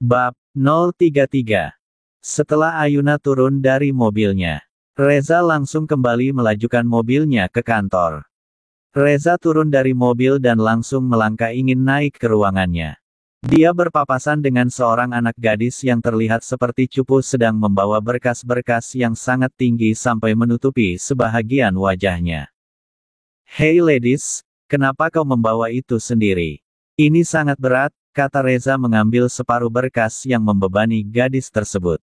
Bab 033. Setelah Ayuna turun dari mobilnya, Reza langsung kembali melajukan mobilnya ke kantor. Reza turun dari mobil dan langsung melangkah ingin naik ke ruangannya. Dia berpapasan dengan seorang anak gadis yang terlihat seperti cupu sedang membawa berkas-berkas yang sangat tinggi sampai menutupi sebahagian wajahnya. "Hey ladies, kenapa kau membawa itu sendiri? Ini sangat berat," kata Reza mengambil separuh berkas yang membebani gadis tersebut.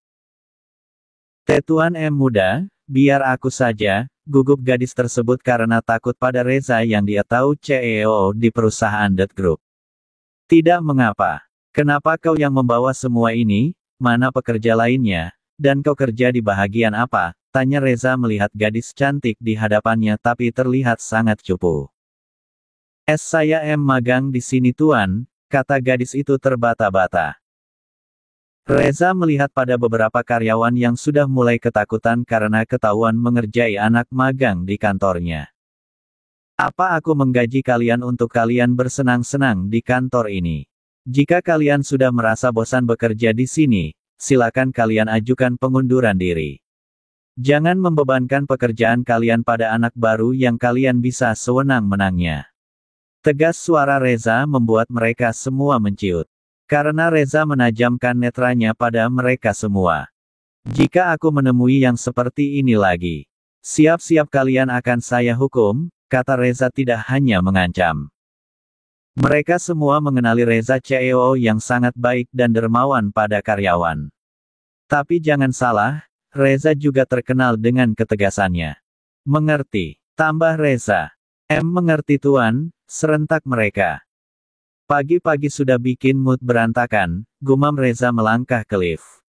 "Tuan M muda, biar aku saja," gugup gadis tersebut karena takut pada Reza yang dia tahu CEO di perusahaan Dot Group. "Tidak mengapa. Kenapa kau yang membawa semua ini? Mana pekerja lainnya? Dan kau kerja di bahagian apa?" tanya Reza melihat gadis cantik di hadapannya tapi terlihat sangat cupu. Saya magang di sini tuan," kata gadis itu terbata-bata. Reza melihat pada beberapa karyawan yang sudah mulai ketakutan karena ketahuan mengerjai anak magang di kantornya. "Apa aku menggaji kalian untuk kalian bersenang-senang di kantor ini? Jika kalian sudah merasa bosan bekerja di sini, silakan kalian ajukan pengunduran diri. Jangan membebankan pekerjaan kalian pada anak baru yang kalian bisa sewenang-menangnya." Tegas suara Reza membuat mereka semua menciut. Karena Reza menajamkan netranya pada mereka semua. "Jika aku menemui yang seperti ini lagi, siap-siap kalian akan saya hukum," kata Reza tidak hanya mengancam. Mereka semua mengenali Reza CEO yang sangat baik dan dermawan pada karyawan. Tapi jangan salah, Reza juga terkenal dengan ketegasannya. "Mengerti," tambah Reza. Mengerti tuan," serentak mereka. "Pagi-pagi sudah bikin mood berantakan," gumam Reza melangkah ke lift.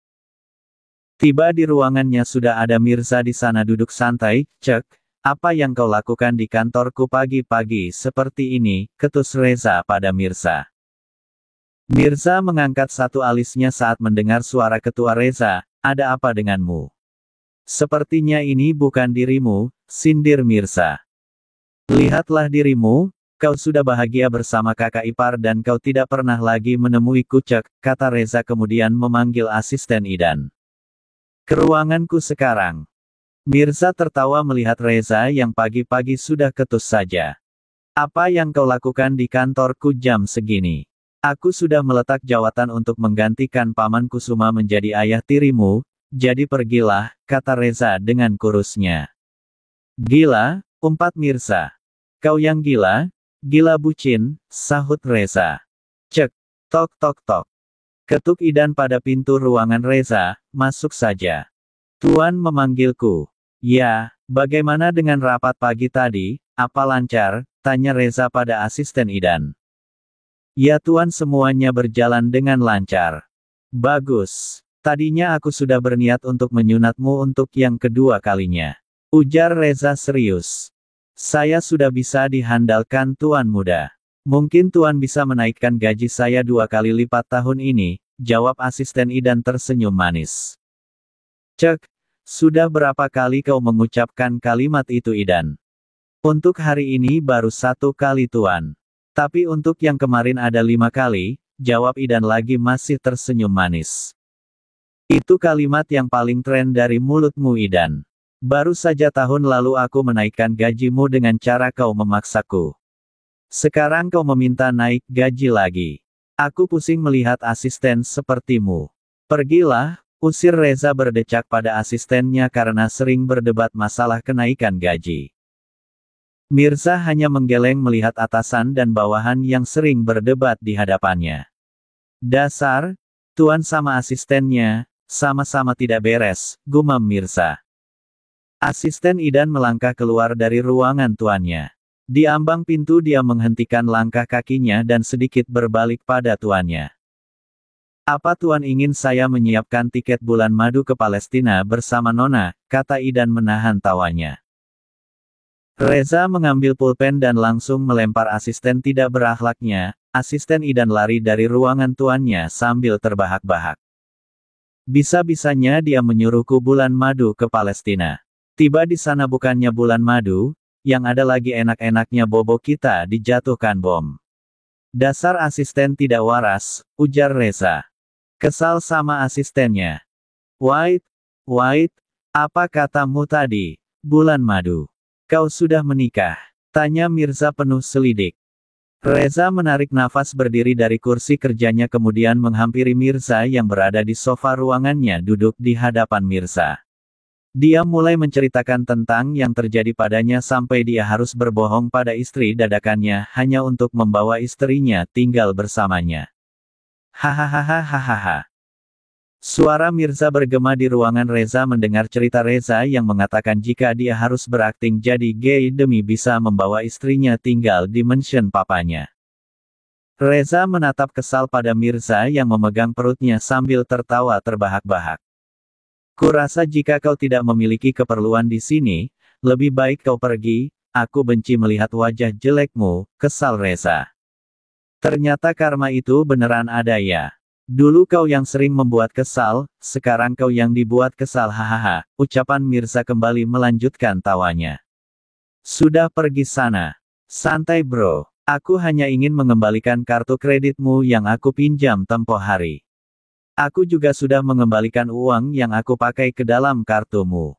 Tiba di ruangannya sudah ada Mirza di sana duduk santai. "Cek, apa yang kau lakukan di kantorku pagi-pagi seperti ini?" ketus Reza pada Mirza. Mirza mengangkat satu alisnya saat mendengar suara ketua Reza. "Ada apa denganmu? Sepertinya ini bukan dirimu," sindir Mirza. "Lihatlah dirimu. Kau sudah bahagia bersama kakak ipar dan kau tidak pernah lagi menemui Kucek," kata Reza kemudian memanggil asisten Idan. "Ke ruanganku sekarang." Mirza tertawa melihat Reza yang pagi-pagi sudah ketus saja. "Apa yang kau lakukan di kantorku jam segini? Aku sudah meletak jawatan untuk menggantikan Paman Kusuma menjadi ayah tirimu, jadi pergilah," kata Reza dengan kurusnya. "Gila," umpat Mirza. "Kau yang gila? Gila bucin," sahut Reza. "Cek, tok tok tok." Ketuk Idan pada pintu ruangan Reza, "Masuk saja. Tuan memanggilku." "Ya, bagaimana dengan rapat pagi tadi, apa lancar?" tanya Reza pada asisten Idan. "Ya tuan, semuanya berjalan dengan lancar." "Bagus. Tadinya aku sudah berniat untuk menyunatmu untuk yang kedua kalinya," ujar Reza serius. "Saya sudah bisa dihandalkan tuan muda. Mungkin tuan bisa menaikkan gaji saya 2 kali lipat tahun ini," jawab asisten Idan tersenyum manis. "Cek, sudah berapa kali kau mengucapkan kalimat itu Idan?" "Untuk hari ini baru 1 kali tuan. Tapi untuk yang kemarin ada 5 kali, jawab Idan lagi masih tersenyum manis. "Itu kalimat yang paling keren dari mulutmu Idan. Baru saja tahun lalu aku menaikkan gajimu dengan cara kau memaksaku. Sekarang kau meminta naik gaji lagi. Aku pusing melihat asisten sepertimu. Pergilah," usir Reza berdecak pada asistennya karena sering berdebat masalah kenaikan gaji. Mirza hanya menggeleng melihat atasan dan bawahan yang sering berdebat di hadapannya. "Dasar, tuan sama asistennya, sama-sama tidak beres," gumam Mirza. Asisten Idan melangkah keluar dari ruangan tuannya. Di ambang pintu dia menghentikan langkah kakinya dan sedikit berbalik pada tuannya. "Apa tuan ingin saya menyiapkan tiket bulan madu ke Palestina bersama Nona?" kata Idan menahan tawanya. Reza mengambil pulpen dan langsung melempar asisten tidak berakhlaknya. Asisten Idan lari dari ruangan tuannya sambil terbahak-bahak. Bisa-bisanya dia menyuruhku bulan madu ke Palestina. Tiba di sana bukannya bulan madu, yang ada lagi enak-enaknya bobo kita dijatuhkan bom. "Dasar asisten tidak waras," ujar Reza. Kesal sama asistennya. Wait, apa katamu tadi? Bulan madu. Kau sudah menikah? Tanya Mirza penuh selidik. Reza menarik nafas berdiri dari kursi kerjanya kemudian menghampiri Mirza yang berada di sofa ruangannya duduk di hadapan Mirza. Dia mulai menceritakan tentang yang terjadi padanya sampai dia harus berbohong pada istri dadakannya hanya untuk membawa istrinya tinggal bersamanya. Hahaha. Suara Mirza bergema di ruangan Reza mendengar cerita Reza yang mengatakan jika dia harus berakting jadi gay demi bisa membawa istrinya tinggal di mansion papanya. Reza menatap kesal pada Mirza yang memegang perutnya sambil tertawa terbahak-bahak. Kurasa jika kau tidak memiliki keperluan di sini, lebih baik kau pergi, aku benci melihat wajah jelekmu, kesal Reza. Ternyata karma itu beneran ada ya. Dulu kau yang sering membuat kesal, sekarang kau yang dibuat kesal hahaha, ucapan Mirza kembali melanjutkan tawanya. Sudah pergi sana. Santai bro, aku hanya ingin mengembalikan kartu kreditmu yang aku pinjam tempo hari. Aku juga sudah mengembalikan uang yang aku pakai ke dalam kartumu.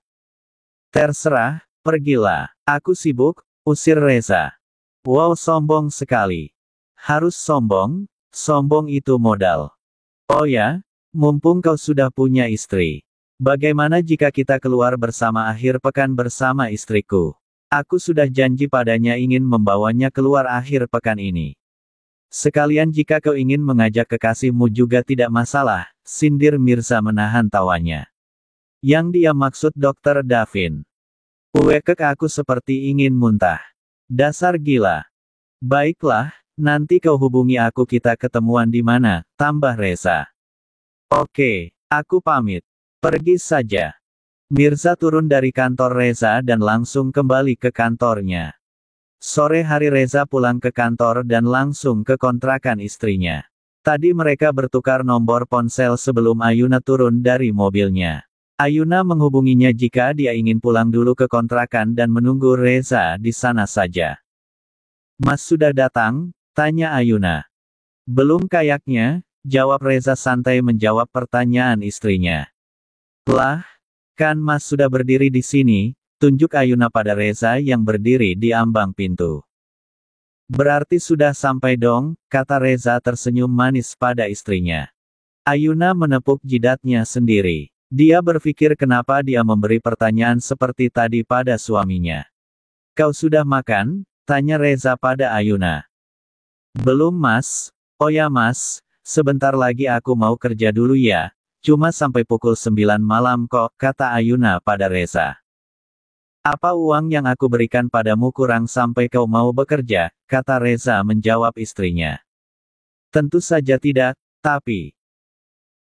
Terserah, pergilah, aku sibuk, usir Reza. Wow sombong sekali. Harus sombong, sombong itu modal. Oh ya, mumpung kau sudah punya istri. Bagaimana jika kita keluar bersama akhir pekan bersama istriku? Aku sudah janji padanya ingin membawanya keluar akhir pekan ini. Sekalian jika kau ingin mengajak kekasihmu juga tidak masalah, sindir Mirza menahan tawanya. Yang dia maksud Dr. Davin. Uwekek aku seperti ingin muntah. Dasar gila. Baiklah. Nanti kau hubungi aku kita ketemuan di mana, tambah Reza. Oke, aku pamit. Pergi saja. Mirza turun dari kantor Reza dan langsung kembali ke kantornya. Sore hari Reza pulang ke kantor dan langsung ke kontrakan istrinya. Tadi mereka bertukar nomor ponsel sebelum Ayuna turun dari mobilnya. Ayuna menghubunginya jika dia ingin pulang dulu ke kontrakan dan menunggu Reza di sana saja. Mas sudah datang? Tanya Ayuna. Belum kayaknya, jawab Reza santai menjawab pertanyaan istrinya. Lah, kan Mas sudah berdiri di sini, tunjuk Ayuna pada Reza yang berdiri di ambang pintu. Berarti sudah sampai dong, kata Reza tersenyum manis pada istrinya. Ayuna menepuk jidatnya sendiri. Dia berpikir kenapa dia memberi pertanyaan seperti tadi pada suaminya. Kau sudah makan? Tanya Reza pada Ayuna. Belum mas, oh ya mas, sebentar lagi aku mau kerja dulu ya, cuma sampai pukul 9 malam kok, kata Ayuna pada Reza. Apa uang yang aku berikan padamu kurang sampai kau mau bekerja, kata Reza menjawab istrinya. Tentu saja tidak, tapi.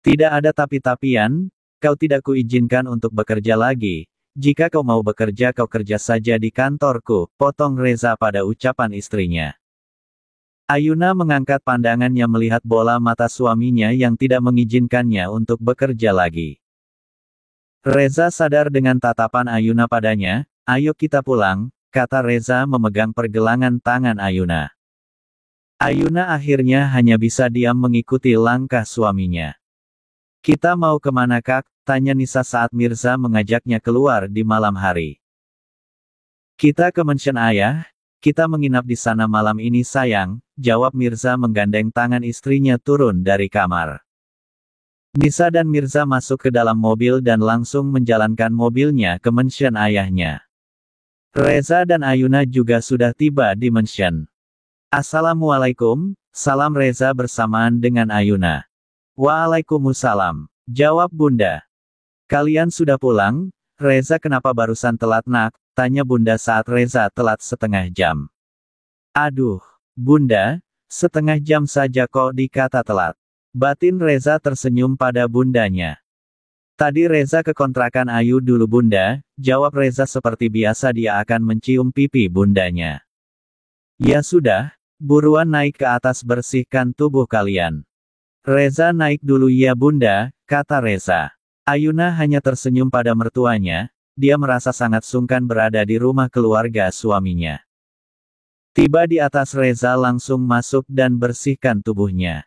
Tidak ada tapi-tapian, kau tidak kuizinkan untuk bekerja lagi, jika kau mau bekerja kau kerja saja di kantorku, potong Reza pada ucapan istrinya. Ayuna mengangkat pandangannya melihat bola mata suaminya yang tidak mengizinkannya untuk bekerja lagi. Reza sadar dengan tatapan Ayuna padanya, ayo kita pulang, kata Reza memegang pergelangan tangan Ayuna. Ayuna akhirnya hanya bisa diam mengikuti langkah suaminya. Kita mau kemana kak? Tanya Nisa saat Mirza mengajaknya keluar di malam hari. Kita ke mansion ayah. Kita menginap di sana malam ini sayang, jawab Mirza menggandeng tangan istrinya turun dari kamar. Nisa dan Mirza masuk ke dalam mobil dan langsung menjalankan mobilnya ke mansion ayahnya. Reza dan Ayuna juga sudah tiba di mansion. Assalamualaikum, salam Reza bersamaan dengan Ayuna. Waalaikumsalam, jawab Bunda. Kalian sudah pulang? Reza kenapa barusan telat nak? Tanya Bunda saat Reza telat setengah jam. Aduh, Bunda, setengah jam saja kok dikata telat. Batin Reza tersenyum pada bundanya. Tadi Reza ke kontrakan Ayu dulu Bunda, jawab Reza seperti biasa dia akan mencium pipi bundanya. Ya sudah, buruan naik ke atas bersihkan tubuh kalian. Reza naik dulu ya Bunda, kata Reza. Ayuna hanya tersenyum pada mertuanya, dia merasa sangat sungkan berada di rumah keluarga suaminya. Tiba di atas Reza langsung masuk dan bersihkan tubuhnya.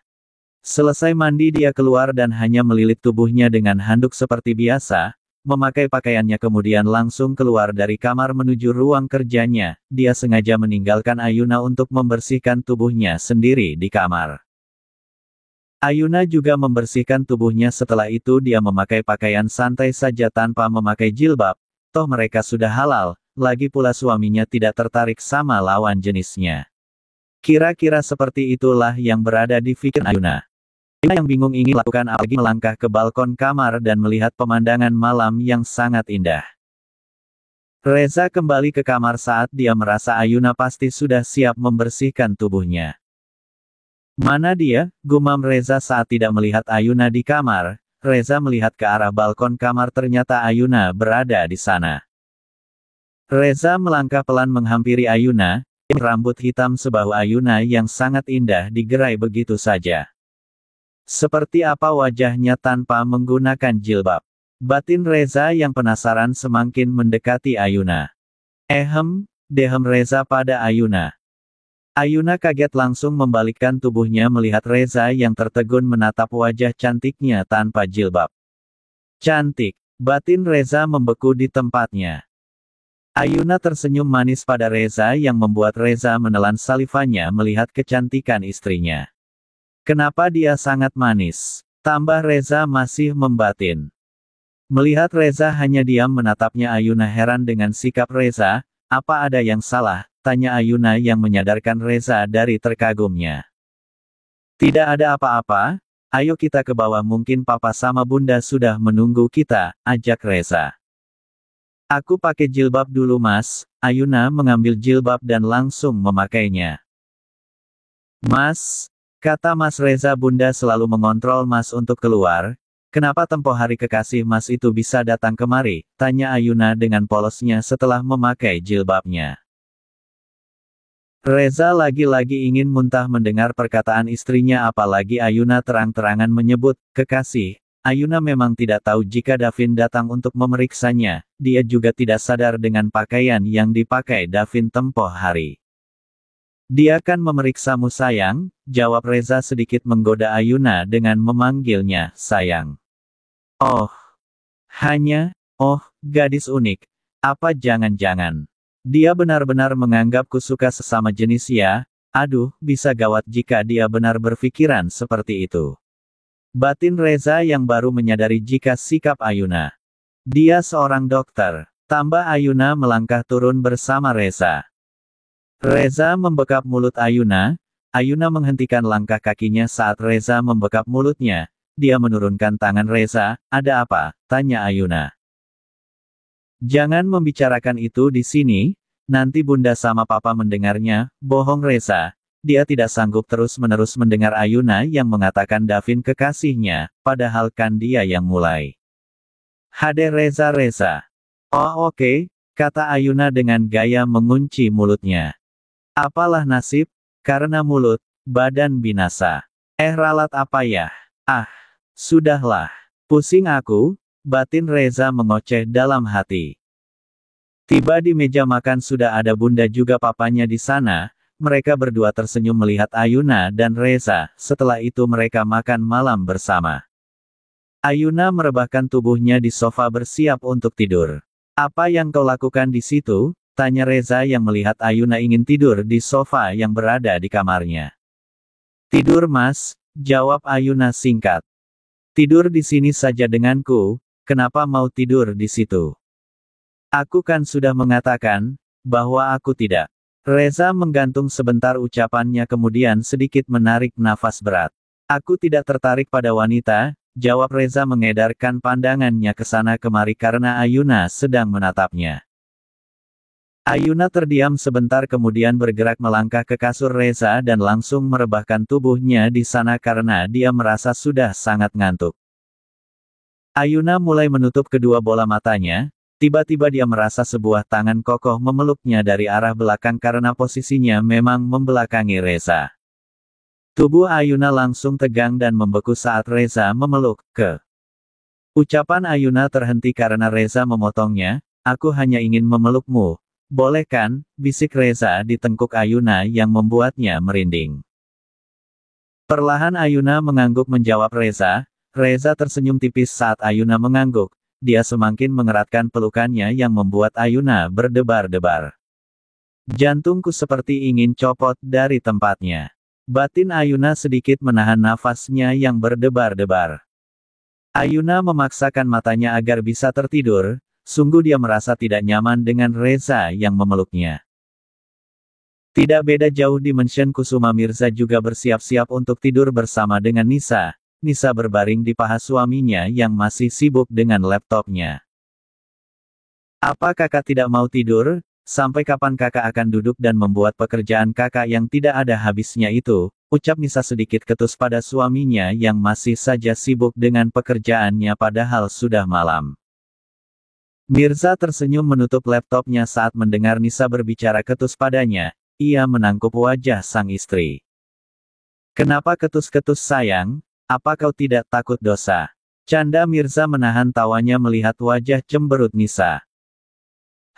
Selesai mandi dia keluar dan hanya melilit tubuhnya dengan handuk seperti biasa, memakai pakaiannya kemudian langsung keluar dari kamar menuju ruang kerjanya. Dia sengaja meninggalkan Ayuna untuk membersihkan tubuhnya sendiri di kamar. Ayuna juga membersihkan tubuhnya. Setelah itu dia memakai pakaian santai saja tanpa memakai jilbab. Toh mereka sudah halal, lagi pula suaminya tidak tertarik sama lawan jenisnya. Kira-kira seperti itulah yang berada di pikiran Ayuna. Ayuna yang bingung ingin lakukan apalagi melangkah ke balkon kamar dan melihat pemandangan malam yang sangat indah. Reza kembali ke kamar saat dia merasa Ayuna pasti sudah siap membersihkan tubuhnya. Mana dia? Gumam Reza saat tidak melihat Ayuna di kamar. Reza melihat ke arah balkon kamar, ternyata Ayuna berada di sana. Reza melangkah pelan menghampiri Ayuna. Rambut hitam sebahu Ayuna yang sangat indah digerai begitu saja. Seperti apa wajahnya tanpa menggunakan jilbab? Batin Reza yang penasaran semakin mendekati Ayuna. Dehem Reza pada Ayuna. Ayuna kaget langsung membalikkan tubuhnya melihat Reza yang tertegun menatap wajah cantiknya tanpa jilbab. Cantik. Batin Reza membeku di tempatnya. Ayuna tersenyum manis pada Reza yang membuat Reza menelan salivanya melihat kecantikan istrinya. Kenapa dia sangat manis? Tambah Reza masih membatin. Melihat Reza hanya diam menatapnya, Ayuna heran dengan sikap Reza. Apa ada yang salah? Tanya Ayuna yang menyadarkan Reza dari terkagumnya. Tidak ada apa-apa, ayo kita ke bawah, mungkin papa sama bunda sudah menunggu kita, ajak Reza. Aku pakai jilbab dulu mas. Ayuna mengambil jilbab dan langsung memakainya. Mas, kata Mas Reza, bunda selalu mengontrol mas untuk keluar. Kenapa tempo hari kekasih mas itu bisa datang kemari? Tanya Ayuna dengan polosnya setelah memakai jilbabnya. Reza lagi-lagi ingin muntah mendengar perkataan istrinya, apalagi Ayuna terang-terangan menyebut kekasih. Ayuna memang tidak tahu jika Davin datang untuk memeriksanya. Dia juga tidak sadar dengan pakaian yang dipakai Davin tempo hari. Dia kan memeriksamu sayang, jawab Reza sedikit menggoda Ayuna dengan memanggilnya sayang. Oh, gadis unik. Apa jangan-jangan dia benar-benar menganggapku suka sesama jenis ya? Aduh, bisa gawat jika dia benar berpikiran seperti itu. Batin Reza yang baru menyadari jika sikap Ayuna. Dia seorang dokter. Tambah Ayuna melangkah turun bersama Reza. Reza membekap mulut Ayuna. Ayuna menghentikan langkah kakinya saat Reza membekap mulutnya. Dia menurunkan tangan Reza. Ada apa? Tanya Ayuna. Jangan membicarakan itu di sini, nanti bunda sama papa mendengarnya. Bohong Reza. Dia tidak sanggup terus-menerus mendengar Ayuna yang mengatakan Davin kekasihnya, padahal kan dia yang mulai. Hade Reza. Oh oke, kata Ayuna dengan gaya mengunci mulutnya. Apalah nasib, karena mulut, badan binasa. Ralat apa ya? Ah, sudahlah. Pusing aku. Batin Reza mengoceh dalam hati. Tiba di meja makan sudah ada bunda juga papanya di sana. Mereka berdua tersenyum melihat Ayuna dan Reza. Setelah itu mereka makan malam bersama. Ayuna merebahkan tubuhnya di sofa bersiap untuk tidur. Apa yang kau lakukan di situ? Tanya Reza yang melihat Ayuna ingin tidur di sofa yang berada di kamarnya. Tidur mas, jawab Ayuna singkat. Tidur di sini saja denganku. Kenapa mau tidur di situ? Aku kan sudah mengatakan, bahwa aku tidak. Reza menggantung sebentar ucapannya kemudian sedikit menarik nafas berat. Aku tidak tertarik pada wanita, jawab Reza mengedarkan pandangannya ke sana kemari karena Ayuna sedang menatapnya. Ayuna terdiam sebentar kemudian bergerak melangkah ke kasur Reza dan langsung merebahkan tubuhnya di sana karena dia merasa sudah sangat ngantuk. Ayuna mulai menutup kedua bola matanya, tiba-tiba dia merasa sebuah tangan kokoh memeluknya dari arah belakang karena posisinya memang membelakangi Reza. Tubuh Ayuna langsung tegang dan membeku saat Reza memeluk, Ucapan Ayuna terhenti karena Reza memotongnya, aku hanya ingin memelukmu, boleh kan, bisik Reza di tengkuk Ayuna yang membuatnya merinding. Perlahan Ayuna mengangguk menjawab Reza. Reza tersenyum tipis saat Ayuna mengangguk. Dia semakin mengeratkan pelukannya yang membuat Ayuna berdebar-debar. Jantungku seperti ingin copot dari tempatnya. Batin Ayuna sedikit menahan nafasnya yang berdebar-debar. Ayuna memaksakan matanya agar bisa tertidur. Sungguh dia merasa tidak nyaman dengan Reza yang memeluknya. Tidak beda jauh Dimension Kusuma Mirza juga bersiap-siap untuk tidur bersama dengan Nisa. Nisa berbaring di paha suaminya yang masih sibuk dengan laptopnya. Apa kakak tidak mau tidur? Sampai kapan kakak akan duduk dan membuat pekerjaan kakak yang tidak ada habisnya itu? Ucap Nisa sedikit ketus pada suaminya yang masih saja sibuk dengan pekerjaannya padahal sudah malam. Mirza tersenyum menutup laptopnya saat mendengar Nisa berbicara ketus padanya. Ia menangkup wajah sang istri. Kenapa ketus-ketus sayang? Apa kau tidak takut dosa? Canda Mirza menahan tawanya melihat wajah cemberut Nisa.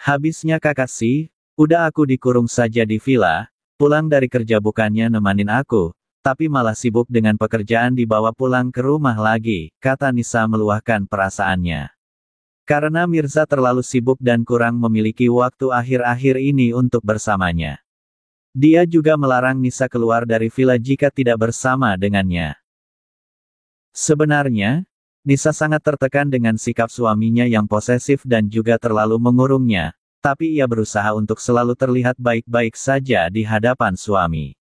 Habisnya kakak sih, udah aku dikurung saja di villa, pulang dari kerja bukannya nemanin aku, tapi malah sibuk dengan pekerjaan dibawa pulang ke rumah lagi, kata Nisa meluahkan perasaannya. Karena Mirza terlalu sibuk dan kurang memiliki waktu akhir-akhir ini untuk bersamanya. Dia juga melarang Nisa keluar dari villa jika tidak bersama dengannya. Sebenarnya, Nisa sangat tertekan dengan sikap suaminya yang posesif dan juga terlalu mengurungnya, tapi ia berusaha untuk selalu terlihat baik-baik saja di hadapan suami.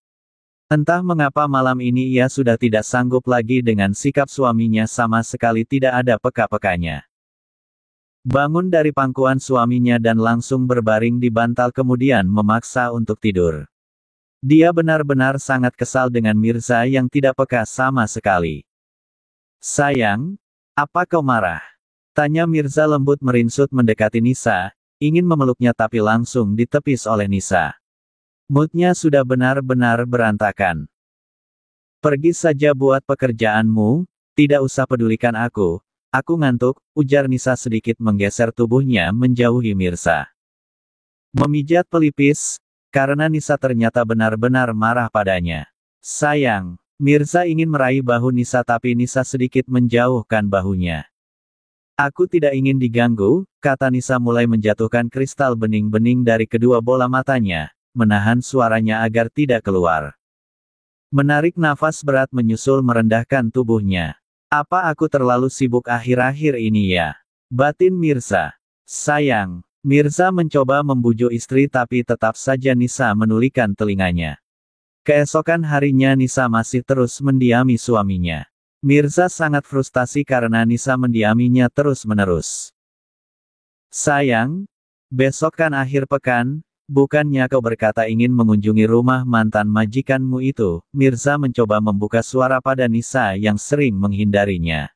Entah mengapa malam ini ia sudah tidak sanggup lagi dengan sikap suaminya sama sekali tidak ada peka-pekanya. Bangun dari pangkuan suaminya dan langsung berbaring di bantal kemudian memaksa untuk tidur. Dia benar-benar sangat kesal dengan Mirza yang tidak peka sama sekali. Sayang, apa kau marah? Tanya Mirza lembut merinsut mendekati Nisa, ingin memeluknya tapi langsung ditepis oleh Nisa. Moodnya sudah benar-benar berantakan. Pergi saja buat pekerjaanmu, tidak usah pedulikan aku ngantuk, ujar Nisa sedikit menggeser tubuhnya menjauhi Mirza. Memijat pelipis, karena Nisa ternyata benar-benar marah padanya. Sayang, Mirza ingin meraih bahu Nisa tapi Nisa sedikit menjauhkan bahunya. Aku tidak ingin diganggu, kata Nisa mulai menjatuhkan kristal bening-bening dari kedua bola matanya, menahan suaranya agar tidak keluar. Menarik nafas berat menyusul merendahkan tubuhnya. Apa aku terlalu sibuk akhir-akhir ini ya? Batin Mirza. Sayang. Mirza mencoba membujuk istri tapi tetap saja Nisa menulikan telinganya. Keesokan harinya Nisa masih terus mendiami suaminya. Mirza sangat frustasi karena Nisa mendiaminya terus-menerus. Sayang, besok kan akhir pekan, bukannya kau berkata ingin mengunjungi rumah mantan majikanmu itu? Mirza mencoba membuka suara pada Nisa yang sering menghindarinya.